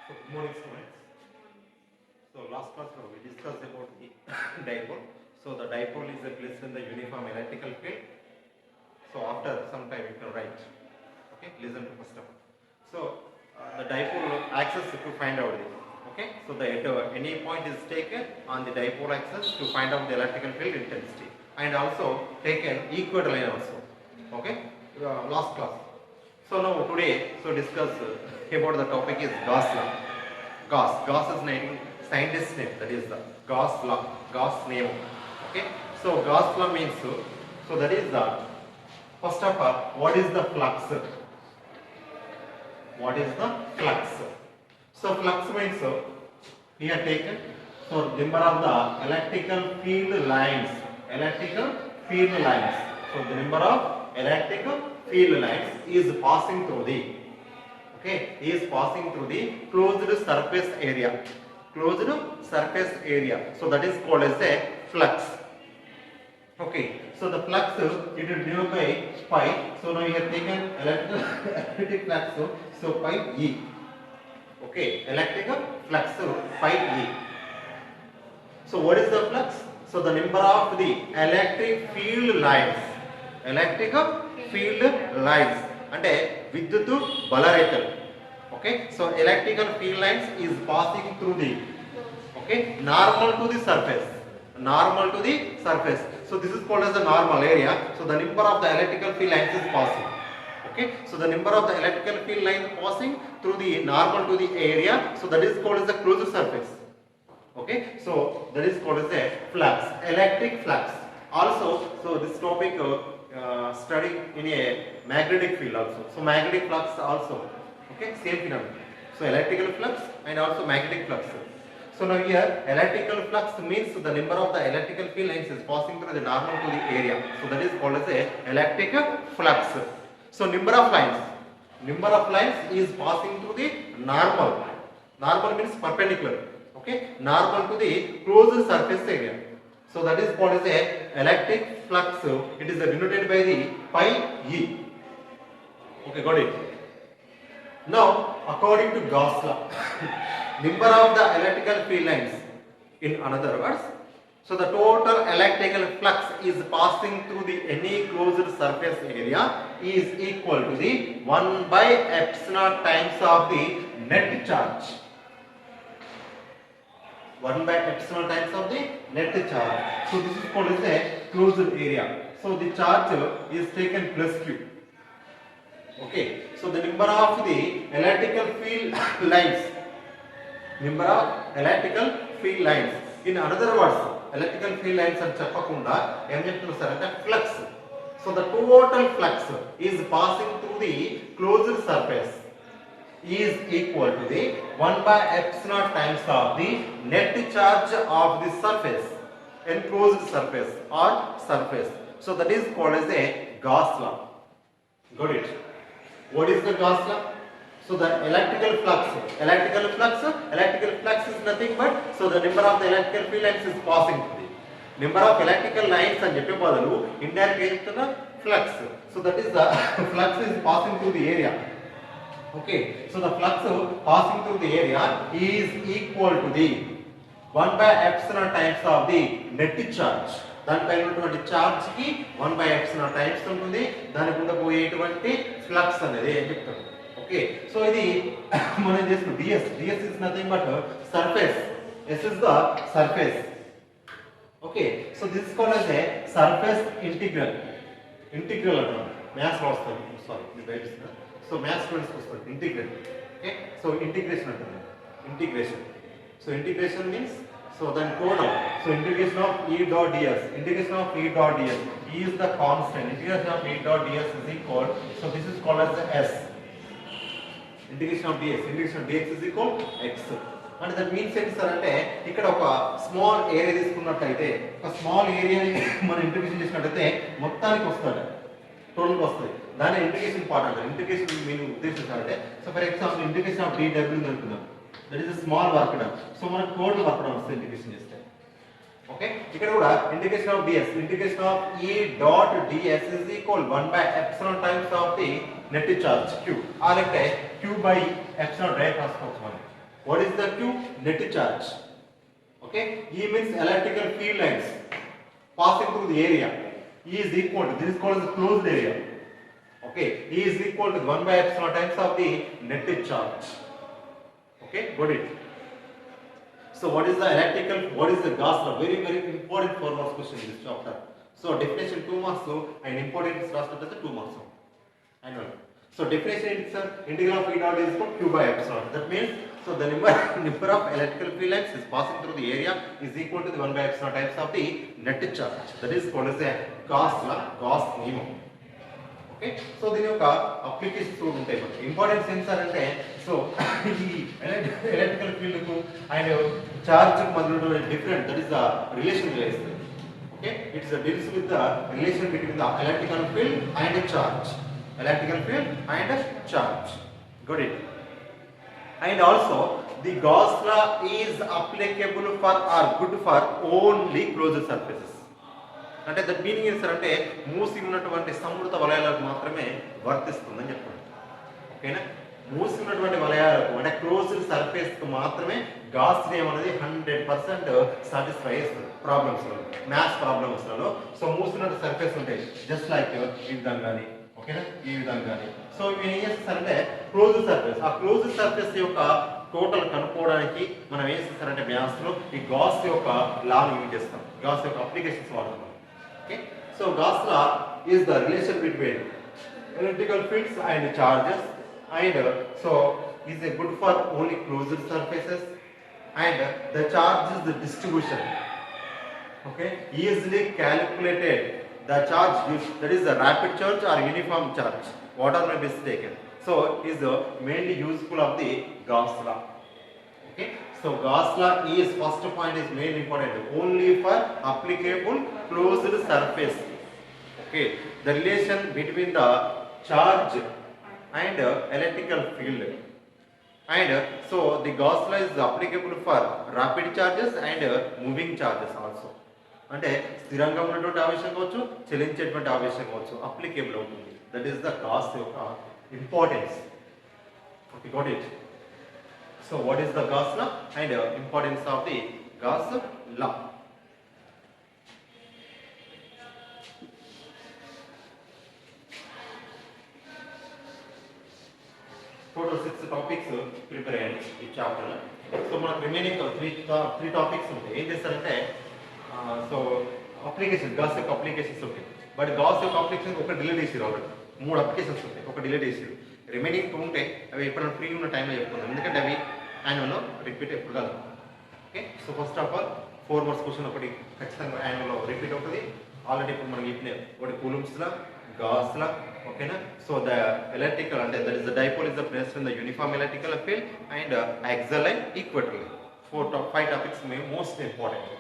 So good morning students. So last class we discussed about the dipole. So the dipole is placed in the uniform electrical field. So after some time you can write. Okay, listen to first of all. So the dipole axis to find out it. Okay, so the any point is taken on the dipole axis to find out the electrical field intensity, and also take an equator line also. Okay, last class. So now today, so discuss about the topic is Gauss law. Gauss is name, scientist name, that is the Gauss law, Gauss name. Okay, so Gauss law means so that is the first of all, what is the flux? What is the flux? So flux means we have taken so number of the electrical field lines. Electrical field lines. So the number of electrical field lines is passing through the is passing through the closed surface area. Closed surface area. So that is called as a flux. Okay, so the flux it is given by pi. So now you have taken electric flux, so pi E. Okay, electrical flux pi E. So what is the flux? So the number of the electric field lines. Electrical field lines. అంటే విద్యుత్ బలరేఖలు. Okay, so electrical field lines is passing through the normal to the surface. Normal to the surface. So this is called as the normal area. So the number of the electrical field lines is passing. Okay, so the number of the electrical field lines passing through the normal to the area. So that is called as the closed surface. Okay, so that is called as a flux, electric flux. Also, so this topic study in a magnetic field also. So magnetic flux also. Okay, same phenomenon. So electrical flux and also magnetic flux. So now here electrical flux means the number of the electrical field lines is passing through the normal to the area. So that is called as a electric flux. So number of lines is passing through the normal. Normal means perpendicular. Okay, normal to the closed surface area. So that is called as a electric flux. It is denoted by the pi E. Okay, got it. Now, according to Gauss law, number of the electrical field lines, in another words, so the total electrical flux is passing through the any closed surface area is equal to the 1 by epsilon times of the net charge. 1 by epsilon times of the net charge. So this is called as a closed area. So the charge is taken plus Q. Okay, so the number of the electrical field lines, in another words, electrical field lines and చెప్పకుండా ఏం చెప్తున్నారు sir అంటే flux. So the total flux is passing through the closed surface is equal to the 1 by epsilon times of the net charge of the surface, enclosed surface or surface. So that is called as a Gauss law. Got it? What is the Gauss law? So the electrical flux is nothing but so the number of the electrical field lines is passing through the number of electrical lines అని చెప్పే బదులు indirect గా చెప్తున్నా flux. So that is the flux is passing through the area. Okay, so the flux passing through the area is equal to the 1 by epsilon times of the net charge. దానిపైన ఉన్నటువంటి charge కి 1 by epsilon times ఉంటుంది. దాని గుండా పోయేటువంటి flux అనేది ఏం చెప్తాం. ఓకే, సో ఇది మనం చేసిన ds is nothing but surface. S is the surface. Okay, so this is called as a surface integral అంటాం. మ్యాథ్స్ లో వస్తుంది, సారీ ఇది బయట ఇస్తున్నా. సో మ్యాథ్స్ స్టూడెంట్స్ వస్తుంది ఇంటిగ్రల్. ఓకే, సో ఇంటిగ్రేషన్ అంటారు. So integration means so then total, so integration of E dot ds, E is the constant, integration of E dot ds is equal, so this is called as the S. Integration of dx is equal x. And that means ఏంటి sir అంటే ఇక్కడ ఒక small area తీసుకున్నట్లయితే ఒక small ఏరియాని మనం integration చేసినట్లయితే మొత్తానికి వస్తుంది, టోటల్కి వస్తుంది. దాని ఇంటిగ్రేషన్ పార్ట్ అంటారు. ఇంటిగ్రేషన్ మీరు ఉద్దేశించాలంటే so for example integration of dw అనుకుందాం. That is a small work done. So మనకు total work done వస్తుంది ఇంటిగ్రేషన్ చేస్తే. ఓకే, ఇక్కడ కూడా integration of E dot ds is equal 1 by epsilon times of the net charge Q. ఆ లెక్క Q by epsilon direct రాసుకోవచ్చు మనం. What is the Q? Net charge. Okay, E means electrical field lines passing through the area. E is equal to, this is called the closed area. Okay, E is equal to 1 by epsilon times of the net charge. Okay, got it. So what is the electrical, what is the Gauss law? Very important 4 marks question in this chapter. So definition 2 marks and importance last as 2 marks. Annual. So definition is integral of E dot is equal to Q by epsilon. That means, so the number of electrical field lines is passing through the area is equal to the 1 by epsilon times of the net charge. That is called as a Gauss law, Gauss niyamam. Okay, so దీని యొక్క applications కూడా ఉంటాయి. Importance ఏంటి sir అంటే, so ఈ electrical field కు and charge కు మధ్యలో different, that is the relation చేస్తుంది. Okay, it's deals with the relation between the electrical field and charge. Electrical field and charge. Got it. And also the Gauss law is applicable for or good for only closed surfaces. అంటే that meaning ఏంటి sir అంటే, మూసి ఉన్నటువంటి సమృత వలయాలకు మాత్రమే వర్తిస్తుందని చెప్పండి. ఓకేనా, మూసి ఉన్నటువంటి వలయాలకు అంటే క్లోజ్డ్ సర్ఫేస్ కు మాత్రమే గాస్ నియమం అనేది 100% సాటిస్ఫై చేస్తుంది ప్రాబ్లమ్స్లో, మ్యాథ్స్ ప్రాబ్లమ్స్లలో. సో మూసినట్టు సర్ఫేస్ ఉంటాయి, జస్ట్ లైక్ ఈ విధంగా కానీ, ఓకేనా, ఈ విధంగా కానీ. సో ఇవి ఏం చేస్తారంటే క్లోజ్ సర్ఫేస్, ఆ క్లోజ్ సర్ఫేస్ యొక్క టోటల్ కనుక్కోవడానికి మనం ఏం చేస్తారంటే మ్యాథ్స్ లో ఈ గాస్ యొక్క లాని యూజ్ చేస్తాం, గాస్ యొక్క అప్లికేషన్స్ వాడతాం. Okay, so gas law is the relation between electrical fields and charges and so is a good for only closed surfaces and the charge is the distribution. Okay, easily calculated. The charge used, that is the rapid charge or uniform charge, whatever may be taken. So is mainly useful of the Gauss law. Okay, so Gauss law is first point is mainly important only for applicable closed surface. Okay, the relation between the charge and electrical field. And so the Gauss law is applicable for rapid charges and moving charges also. అంటే స్థిరంగా ఉన్నటువంటి ఆవేశం కావచ్చు, చలించేటువంటి ఆవేశం కావచ్చు, applicable అవుతుంది. That is the gas యొక్క importance. Okay, got it. So what is the gas law and importance of the gas law. Total 6 topics prepare అయ్యాయి ఈ చాప్టర్లో. సో మనకు రిమైనింగ్ 3 టాపిక్స్ ఉంటాయి. ఏం చేస్తారంటే, సో అప్లికేషన్ గాస్ యొక్క అప్లికేషన్స్ ఉంటాయి. బట్ గాస్ యొక్క అప్లికేషన్ ఒక డిలీట్ చేసిరు, ఆల్రెడీ 3 అప్లికేషన్స్ ఉంటాయి, ఒక డిలీట్ చేసిరు. రిమైనింగ్ 2 ఉంటాయి, అవి ఎప్పుడైనా ఫ్రీ ఉన్న టైంలో చెప్పుకుందాం, ఎందుకంటే అవి యాన్యువల్లో రిపీట్ ఎప్పుడు కాదు. Okay, so first of all 4 marks question ఒకటి ఖచ్చితంగా యాన్యువల్లో రిపీట్ అవుతుంది. ఆల్రెడీ ఇప్పుడు మనం చెప్పిన ఒకటి కూలుంబ్స్లా, గాస్లా. ఓకేనా, సో ద ఎలక్ట్రికల్ అంటే that is the dipole is the placed in the uniform electrical field and axial line, equator line. 5 topics most important.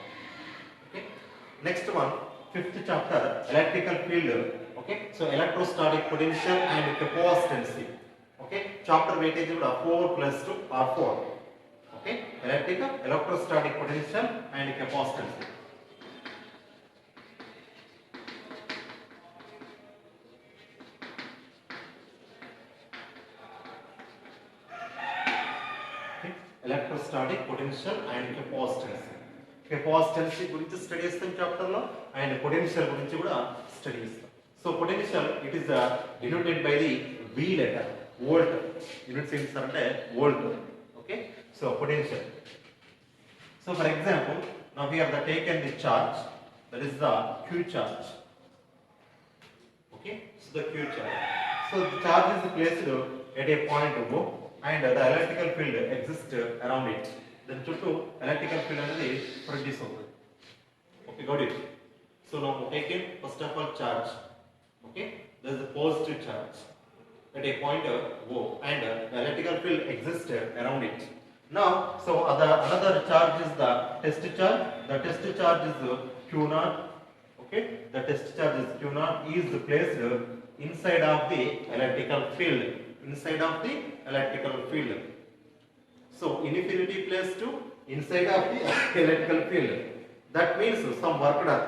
Next one, 5th chapter, electrical field. Okay, so electrostatic potential and capacitance. Okay, chapter weightage is 4 plus 2 or 4. Okay, electrostatic potential and capacitance. Okay, electrostatic potential and capacitance. Capacitance గురించి study చేస్తాం chapter లో, and potential గురించి కూడా study చేస్తాం. So potential it is denoted by the v letter, volt. Units ఏంటి sir అంటే volt. Okay, so potential. So for example now we have the taken the charge, that is the q charge. Okay, so the q charge. So the charge is placed at a point O and the electrical field exists around it. Then చుట్టూ electrical field అనేది produce అవుతుంది. Okay, got it. So now taken first of all charge. Okay, there is a positive charge at a point O and the electrical field exists around it. Now, so another charge is the test charge. The test charge is Q0. Okay, the test charge is Q0 is placed inside of the electrical field. Inside of the electrical field. So infinity placed to inside of the electrical field. That means some work done.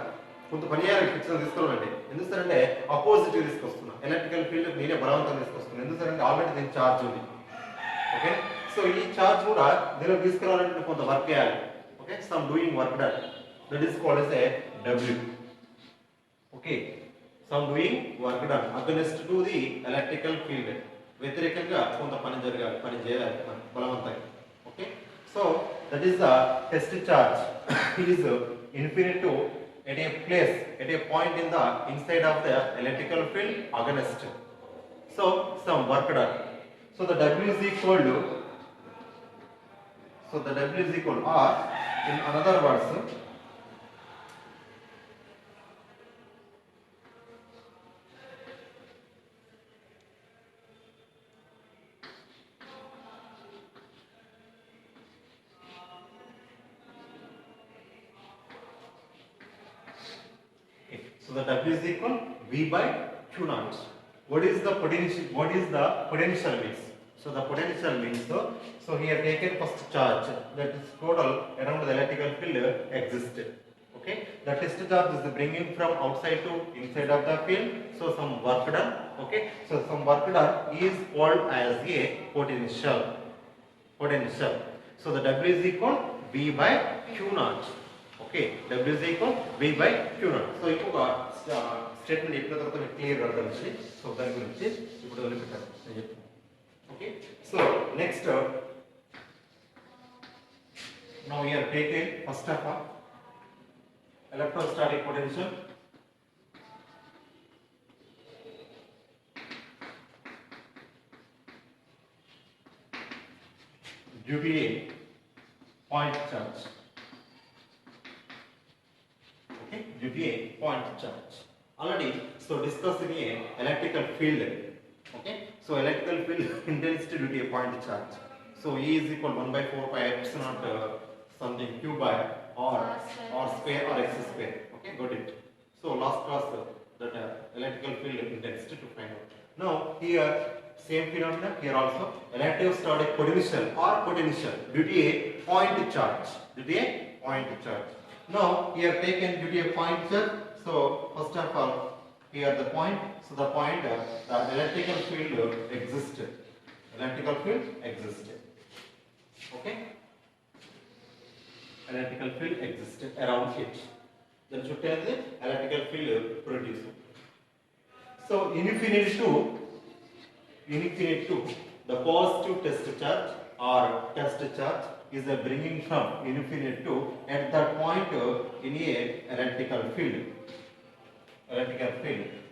కొంత పని చేయాలి, fiction తీసుకోవాలండి. ఎందుకంటే opposite తీసుకొస్తున్నా, electrical field నేనే బలవంతం తీసుకొస్తున్నా. ఎందుకంటే already దీని charge ఉంది. ఓకే సో ఈ చార్జ్ కూడా దీనిలో తీసుకురావాలంటే కొంత వర్క్ చేయాలి okay some doing work done that is called as a w okay some doing work done against to the electrical field వ్యతిరేకంగా కొంత పని జరగాలి పని చేయాలి బలవంతంగా okay so that is the test charge is infinite to at a place at a point in the inside of the electrical field against so some work done so the w is equal to or in another words so the w is equal v by q naught. What is the potential? What is the potential means? So the potential means so here taken first charge that is total around the electrical field exists. Okay, the test charge is bringing from outside to inside of the field. So some work done. Okay, so some work done is called as a potential. Potential. So the w is equal v by q naught. Okay w is equal v by q naught so ఇంకొక statement చెప్పిన తర్వాత మీకు clear అర్థం వచ్చి so దాని గురించి ఇప్పుడు వదిలిపెట్టాను నేను చెప్తాను okay so next now we are taking first of all electrostatic potential due to a point charge due to a point charge already so discussing a electrical field okay so electrical field intensity due to a point charge so E is equal 1 by 4 pi epsilon something q by r square or x square okay got it so last class that electrical field intensity to find out now here same phenomena here also electrostatic potential or potential due to a point charge now here taken due to a point charge so first of all here the point so the point the electrical field exists okay electrical field exists around it then should tell the electrical field produced so infinite to the positive test charge or test charge is bringing from infinite to at that point in a electrical field.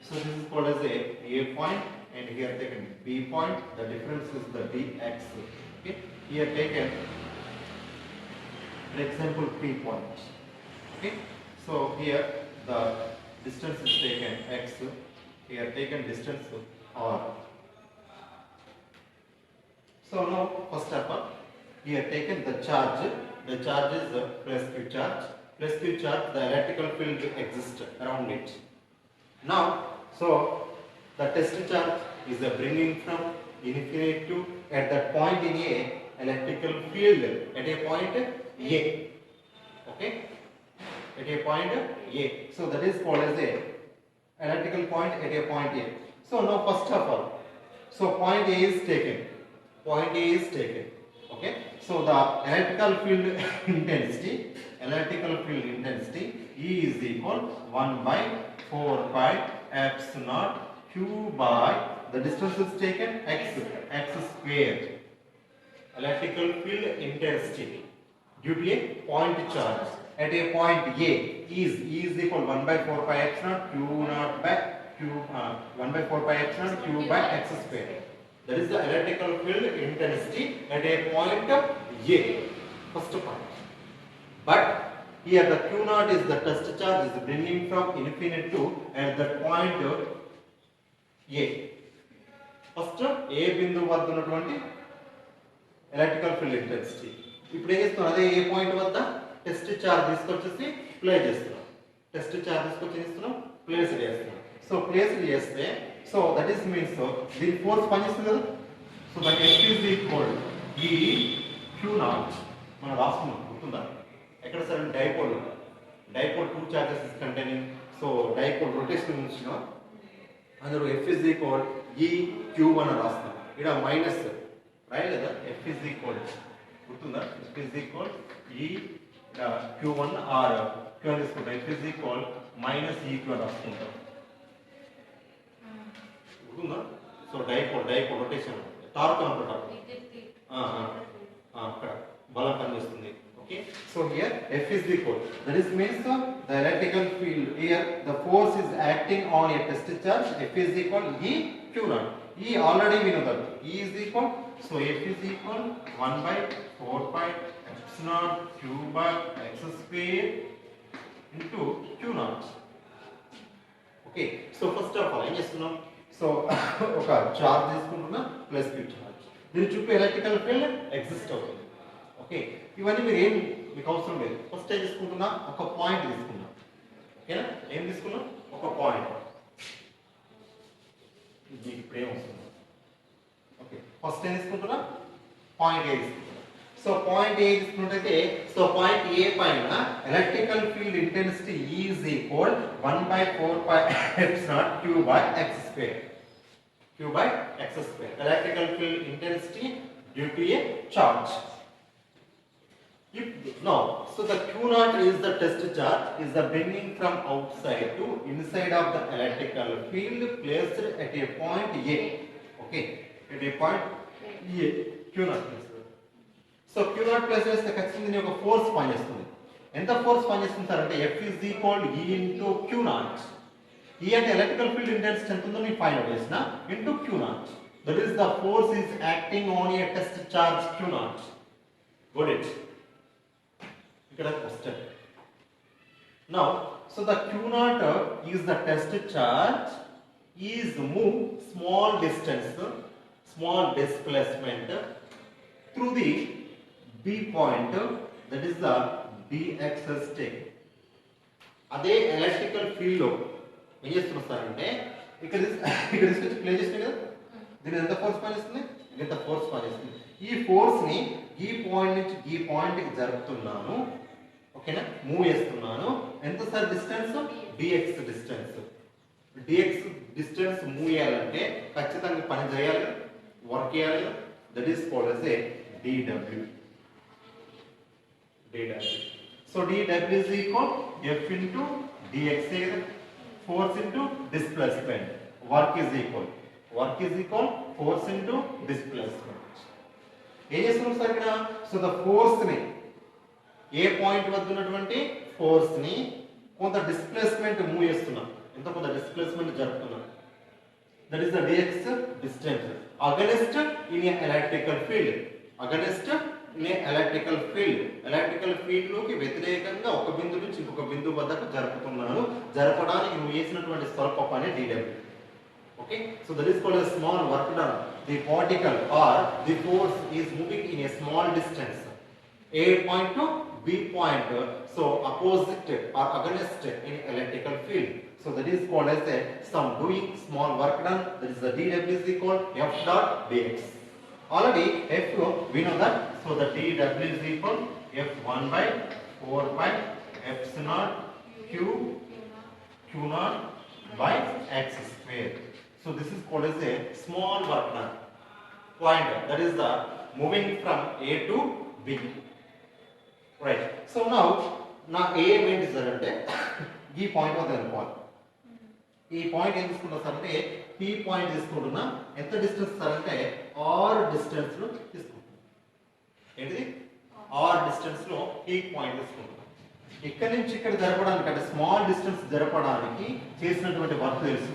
So this is called as a point and here taken b point. The difference is the dx. Okay. Here taken for example p point. Okay. So here the distance is taken x. Here taken distance r. So now first of all here taken the charge is plus q charge, the electrical field exists around it. Now, so the test charge is bringing from infinite to at that point in a electrical field at a point A, okay, at a point A. So that is called as a electrical point at a point A. So now first of all, so point A is taken, okay. So the electrical field intensity E is equal 1 by 4 pi epsilon q by the distance is taken x square. Electrical field intensity due to a point charge at a point A is E is equal 1 by 4 pi epsilon q naught by q 1 by 4 pi epsilon q by x square. That is the electrical field intensity at a point A, first point. But here the q naught is the test charge is bringing from infinite to at that point A. First A బిందు వద్ద ఉన్నటువంటి electrical field intensity ఇప్పుడు ఏం చేస్తున్నాం అదే ఏ point వద్ద test charge తీసుకొచ్చేసి play చేస్తున్నాం place చేస్తున్నాం సో ప్లేస్ చేస్తే సో దట్ ఈస్ మీన్స్ దీని ఫోర్స్ పనిచేస్తుంది కదా so that F is equal E q naught మనం రాసుకున్నాం గుర్తుందా ఎక్కడ sir dipole 2 charges is containing so dipole rotation ఉంచిన అందులో F is equal E q అని రాస్తాం ఇక్కడ మైనస్ రాయాలి కదా F is equal గుర్తుందా F is equal E Q1 or Q1 తీసుకుంటాం F is equal minus E Q1 రాసుకుంటాం గుర్తుందా సో డైపోల్ రొటేషన్ టార్క్ అనుకుంటాం అక్కడ బలం పనిచేస్తుంది okay so here F is equal that is means the electrical field here the force is acting on a test charge F is equal E Q0 E already we know that E is equal so F is equal 1 by 4 pi epsilon Q by x square into Q0 okay so first of all ఏం చేస్తున్నాం so ఒక charge తీసుకుంటున్నా plus Q charge దీని చుట్టూ electrical field exist అవుతుంది okay ఇవన్నీ మీరు మీకు అవసరం లేదు ఫస్ట్ ఏం తీసుకుంటున్నా ఒక పాయింట్ తీసుకున్నా ఓకేనా ఏం తీసుకున్నా ఒక పాయింట్ ఇది ఇప్పుడు ఏం వస్తుంది ఓకే ఫస్ట్ ఏం తీసుకుంటున్నా పాయింట్ ఏ తీసుకుంటున్నా సో పాయింట్ ఏ తీసుకున్నట్టయితే సో పాయింట్ ఏ పైన electrical field intensity E is equal 1 by 4 pi epsilon Q by x square Q by x square electrical field intensity due to a charge now so the Q0 is the test charge is the bringing from outside to inside of the electrical field placed at a point A okay at a point A Q0 so Q0 place చేస్తే ఖచ్చితంగా దీని ఒక force పనిచేస్తుంది ఎంత force పనిచేస్తుంది sir అంటే F is equal E into Q0 E అంటే electrical field intensity ఎంత ఉందో నేను ఫైండ్ అవుట్ చేసిన into Q0 that is the force is acting on a test charge Q0 got it ఇక్కడ question now so the Q0 is the test charge is move small distance small displacement through the B point that is the dx state అదే electrical field లో ఏం చేస్తున్నారంటే ఇక్కడ తీసుకొచ్చి play చేస్తే కదా దీని ఎంత ఫోర్స్ పనిస్తుంది ఎంత ఫోర్స్ పనిస్తుంది ఈ ఫోర్స్ ని ఈ పాయింట్ నుంచి ఈ పాయింట్ కి జరుపుతున్నాను ఓకేనా మూవ్ చేస్తున్నాను ఎంత sir distance dx distance move చేయాలంటే ఖచ్చితంగా పని చేయాలి వర్క్ చేయాలి that is called as a dw so dw is equal F into dx force into displacement work is equal force into displacement ఏం చేస్తున్నాం సార్ ఇక్కడ సో ద ఫోర్స్ ని ఏ point వద్ద ఉన్నటువంటి ఫోర్స్ ని కొంత డిస్ప్లేస్మెంట్ మూవ్ చేస్తున్నాం ఎంత కొంత డిస్ప్లేస్మెంట్ జరుపుతున్నాం that is the dx distance against in a electrical field electrical field లోకి వ్యతిరేకంగా ఒక బిందువు నుంచి ఇంకొక బిందువు వద్దకు జరుపుతున్నాను జరపడానికి నువ్వు చేసినటువంటి స్వల్ప పని dw okay so that is called a small work done the particle or the force is moving in a small distance a point to b point so opposite or against in electrical field so that is called as a some doing small work done that is the dw is equal F dot dx already F we know that so the dw is equal F1 by 4 pi epsilon Q0 by x square so this is called as a small work done point that is the moving from A to B right so now నా aim ఏంటి sir అంటే ఈ point వద్ద అనుకోవాలి ఈ point ఏం తీసుకుంటా sir అంటే P పాయింట్ తీసుకుంటున్నా ఎంత డిస్టెన్స్ సార్ అంటే R డిస్టెన్స్ లో తీసుకుంటున్నా ఏంటిది R డిస్టెన్స్ లో P పాయింట్ తీసుకుంటున్నా ఇక్కడ నుంచి ఇక్కడ జరపడానికి అంటే స్మాల్ డిస్టెన్స్ జరపడానికి చేసినటువంటి వర్క్ తెలుసు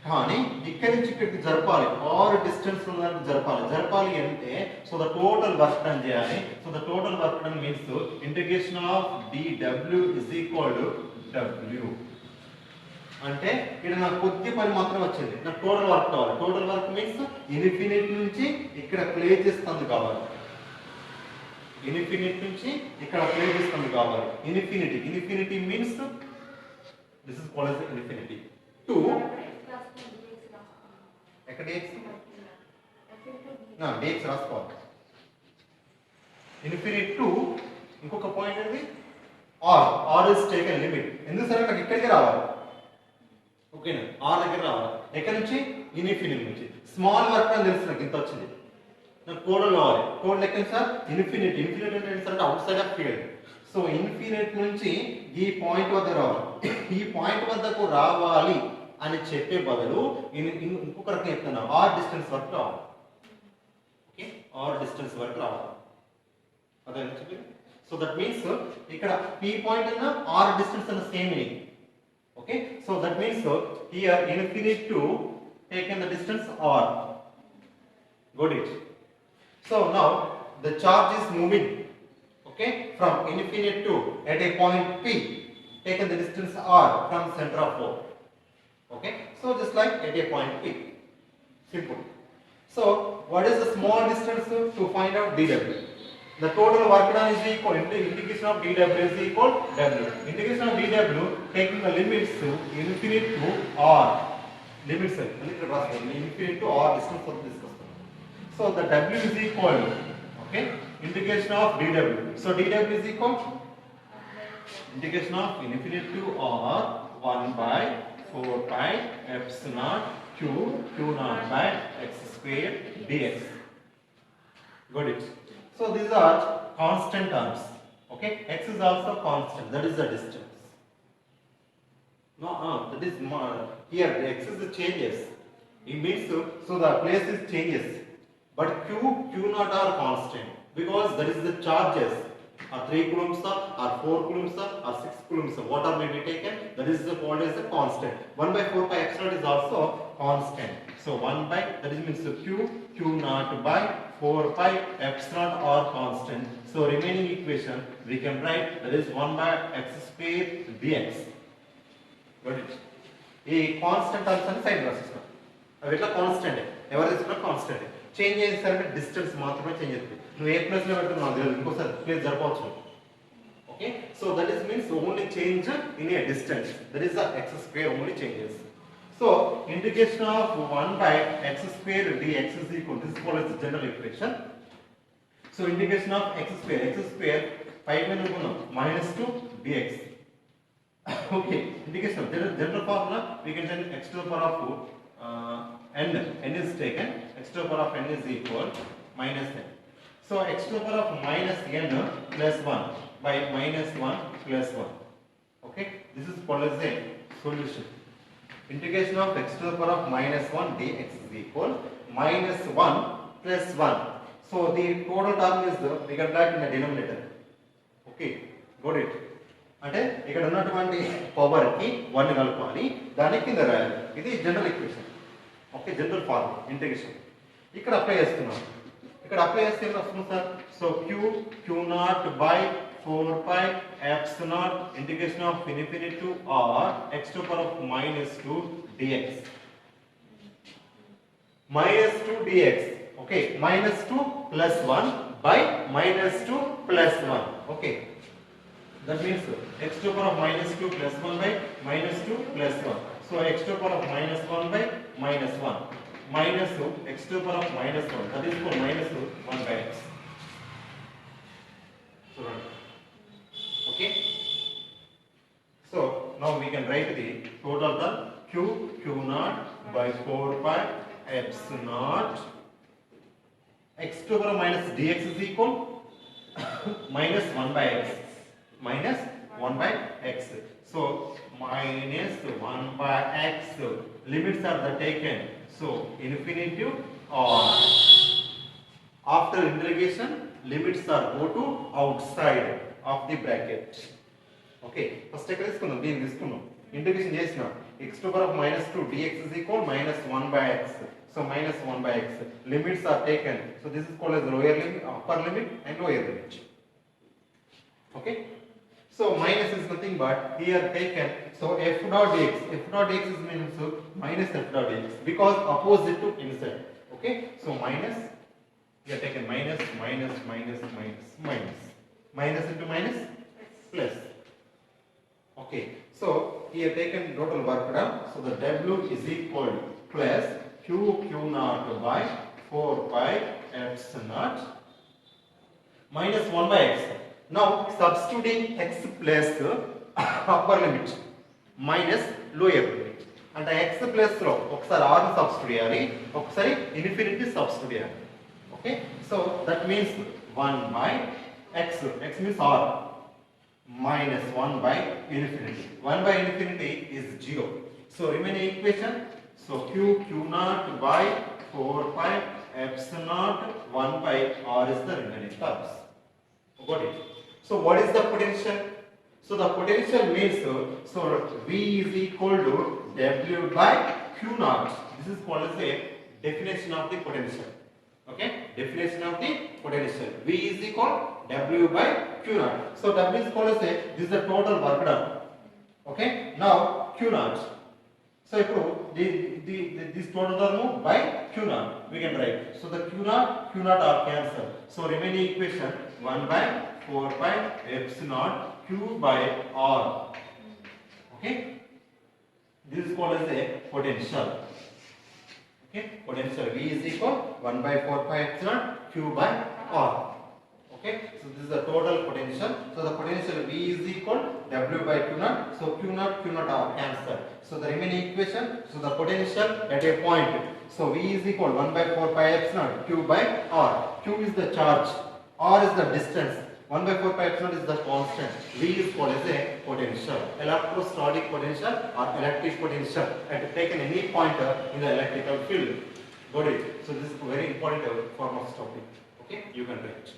కానీ ఇక్కడ నుంచి ఇక్కడికి జరపాలి ఆర్ డిస్టెన్స్ ఉన్నదానికి జరపాలి అంటే so the total work done చేయాలి so the total work done means integration of dw is equal to w అంటే ఇక్కడ నాకు కొద్ది పని మాత్రం వచ్చింది నాకు టోటల్ వర్క్ కావాలి టోటల్ వర్క్ మీన్స్ ఇన్ఫినిట్ నుంచి ఇక్కడ ప్లే చేస్తుంది కావాలి ఇన్ఫినిట్ నుంచి ఇక్కడ ప్లే చేస్తుంది కావాలి infinity means this is called as infinity to ఎక్కడ dx dx రాసుకోవాలి ఇన్ఫినిట్ టు ఇంకొక పాయింట్ ఏంటి r is taken లిమిట్ ఎందుకు సరే నాకు ఇక్కడికి రావాలి ఓకేనా r దగ్గర రావాలి ఎక్కడి నుంచి ఇన్ఫినిట్ నుంచి స్మాల్ వర్క్ అని తెలుసు నాకు ఇంత వచ్చింది Now code lower. Code like sir infinite. Infinite means outside of field. So infinite నుంచి ఈ పాయింట్ వద్ద రావాలి. ఈ పాయింట్ వద్దకు రావాలి అని చెప్పే బదులు ఇంకొక రకం చెప్తున్నా ఆర్ డిస్టెన్స్ వరకు రావాలి. ఓకే, ఆర్ డిస్టెన్స్ వరకు రావాలి. అదే చెప్పి. సో దట్ మీన్స్ ఇక్కడ పీ పాయింట్ అన్న ఆర్ డిస్టెన్స్ అన్న same meaning. Okay, so that means here infinite to taken the distance r. Got it? So now the charge is moving, okay, from infinite to at a point P, taken the distance r from center of O. Okay, so just like at a point P. Simple. So what is the small distance to find out dw? The total work done is equal to integration of dw is equal w. Integration of dw taking the limits to infinite to r. Limits infinite to r distance for this customer. So the w is equal, okay, integration of dw. So dw is equal integration of infinite to r 1 by 4 pi epsilon q naught by x square dx. Got it? So these are constant terms. Okay, x is also constant. That is the distance. No, that is here the x is the changes. It means so the place is changes, but q naught are constant because that is the charges. Are 3 coulombs or 4 coulombs or 6 coulombs. What are may be taken? That is the called as a constant. 1 by 4 pi epsilon is also constant. So 1 by that is means q naught by 4 pi epsilon are constant. So remaining equation we can write that is 1 by x square dx. Got it? ఈ constant terms అని side రాసేస్తాం. అవి ఎట్లా constant ఎవరు తీసుకున్నా constant. Change చేసేసరికి distance మాత్రమే change అవుతుంది. నువ్వు ఏ ప్లేస్ లో పెడుతున్నావు తెలియదు, ఇంకోసారి ప్లేస్ జరపవచ్చు. Okay, so that is means only change in a distance. That is the X square only changes. So integration of 1 by x square dx is equal to this called as the general equation. So integration of x square 5 మీద అనుకున్నాం -2 dx. Okay, integration of general formula we can send x to the power of n is taken, x to the power of n is equal minus n. So x to the power of minus n plus 1 by minus 1 plus 1. Okay, this is called as a solution. Integration of x to the power of minus 1 dx is equal minus 1 plus 1. So the total term is we can write in the denominator. Okay, got it? అంటే ఇక్కడ ఉన్నటువంటి power కి 1 కలపాలి, దాని కింద రాయాలి. ఇది general equation. Okay, general formula integration ఇక్కడ అప్లై చేస్తున్నాం. ఇక్కడ అప్లై చేస్తే ఏం వస్తుంది sir? So q naught by 4 pi epsilon integration of infinity to r x to the power of -2 dx. -2 dx. Okay, -2 plus 1 by -2 plus 1. Okay, that means x to the power of -2 plus 1 by -2 plus 1. So x to the power of -1 by -1 minus x to the power of -1, that is for -1 by x. So okay, so now we can write the total term q naught by 4 pi epsilon x to the power of minus dx is equal -1 by x. Minus 1 by x. So minus 1 by x. Limits are the taken. So infinity or after integration limits are go to outside of the bracket. Okay. First ఇక్కడ తీసుకున్నాం, దీన్ని తీసుకున్నాం, integration చేసినాం. x to the power of -2 dx is equal -1 by x. So -1 by x. Limits are taken. So this is called as lower limit, upper limit and lower limit. Okay. So minus is nothing but here taken. So f dot dx is means minus f dot dx because opposite to inside. Okay. So minus, we have taken minus into minus plus. Okay. So here taken total work done. So the w is equal plus q naught by 4 pi epsilon minus 1 by x. Now substituting x plus upper limit minus lower limit. అంటే x plus లో ఒకసారి r ని substitute చేయాలి, ఒకసారి infinity substitute చేయాలి. Okay, so that means 1 by x. X means r minus 1 by infinity. 1 by infinity is 0. So remaining equation. So q naught by 4 pi epsilon naught 1 by r is the remaining terms. Got it? So what is the potential? So the potential means so V is equal to W by Q naught. This is called as a definition of the potential. Okay? Definition of the potential. V is equal W by Q naught. So W is called as a this is the total work done. Okay? Now Q naught. So if this total term by Q naught we can write. So the Q naught are cancelled. So remaining equation 1 by 4 pi epsilon naught Q by R. Okay? This is called as a potential. Okay? Potential V is equal 1 by 4 pi epsilon Q by R. Okay? So this is the total potential. So the potential V is equal W by Q naught. So Q naught are cancelled. So the remaining equation, so the potential at a point. So V is equal 1 by 4 pi epsilon Q by R. Q is the charge. R is the distance. 1 by 4 pi epsilon is the constant. V is called as a potential. Electrostatic potential or electric potential at taken any point in the electrical field. Got it? So this is a very important form of topic. Okay? You can write.